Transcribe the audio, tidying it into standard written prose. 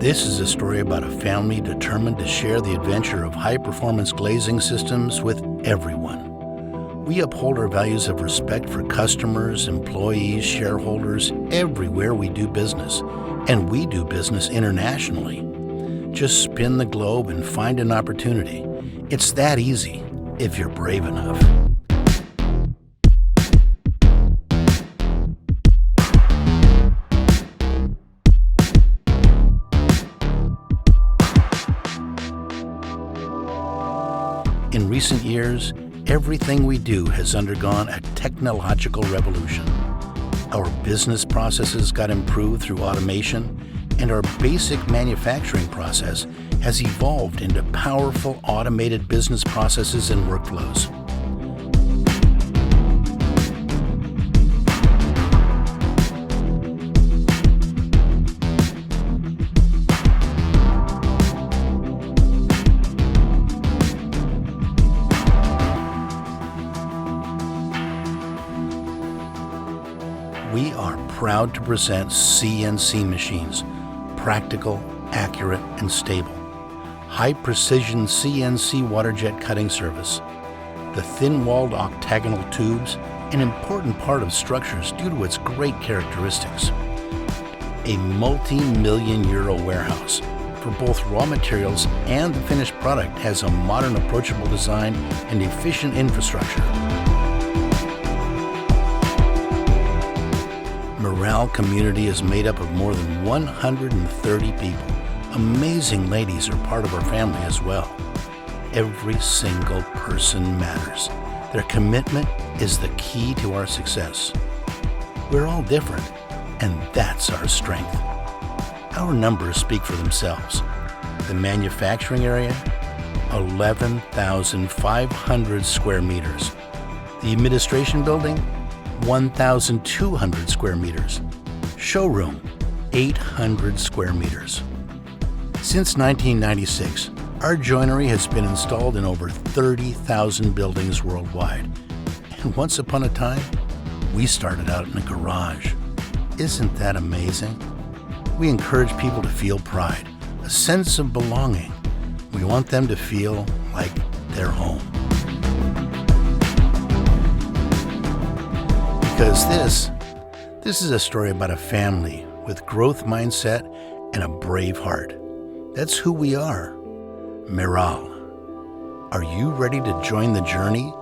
This is a story about a family determined to share the adventure of high-performance glazing systems with everyone. We uphold our values of respect for customers, employees, shareholders, everywhere we do business. And we do business internationally. Just spin the globe and find an opportunity. It's that easy, if you're brave enough. In recent years, everything we do has undergone a technological revolution. Our business processes got improved through automation, and our basic manufacturing process has evolved into powerful automated business processes and workflows. We are proud to present CNC machines, practical, accurate, and stable. High-precision CNC water jet cutting service. The thin-walled octagonal tubes, an important part of structures due to its great characteristics. A multi-million euro warehouse for both raw materials and the finished product has a modern, approachable design and efficient infrastructure. Miral community is made up of more than 130 people. Amazing ladies are part of our family as well. Every single person matters. Their commitment is the key to our success. We're all different, and that's our strength. Our numbers speak for themselves. The manufacturing area, 11,500 square meters. The administration building, 1,200 square meters. Showroom, 800 square meters. Since 1996, our joinery has been installed in over 30,000 buildings worldwide. And once upon a time, we started out in a garage. Isn't that amazing? We encourage people to feel pride, a sense of belonging. We want them to feel like they're home. Because this is a story about a family with growth mindset and a brave heart. That's who we are. Miral. Are you ready to join the journey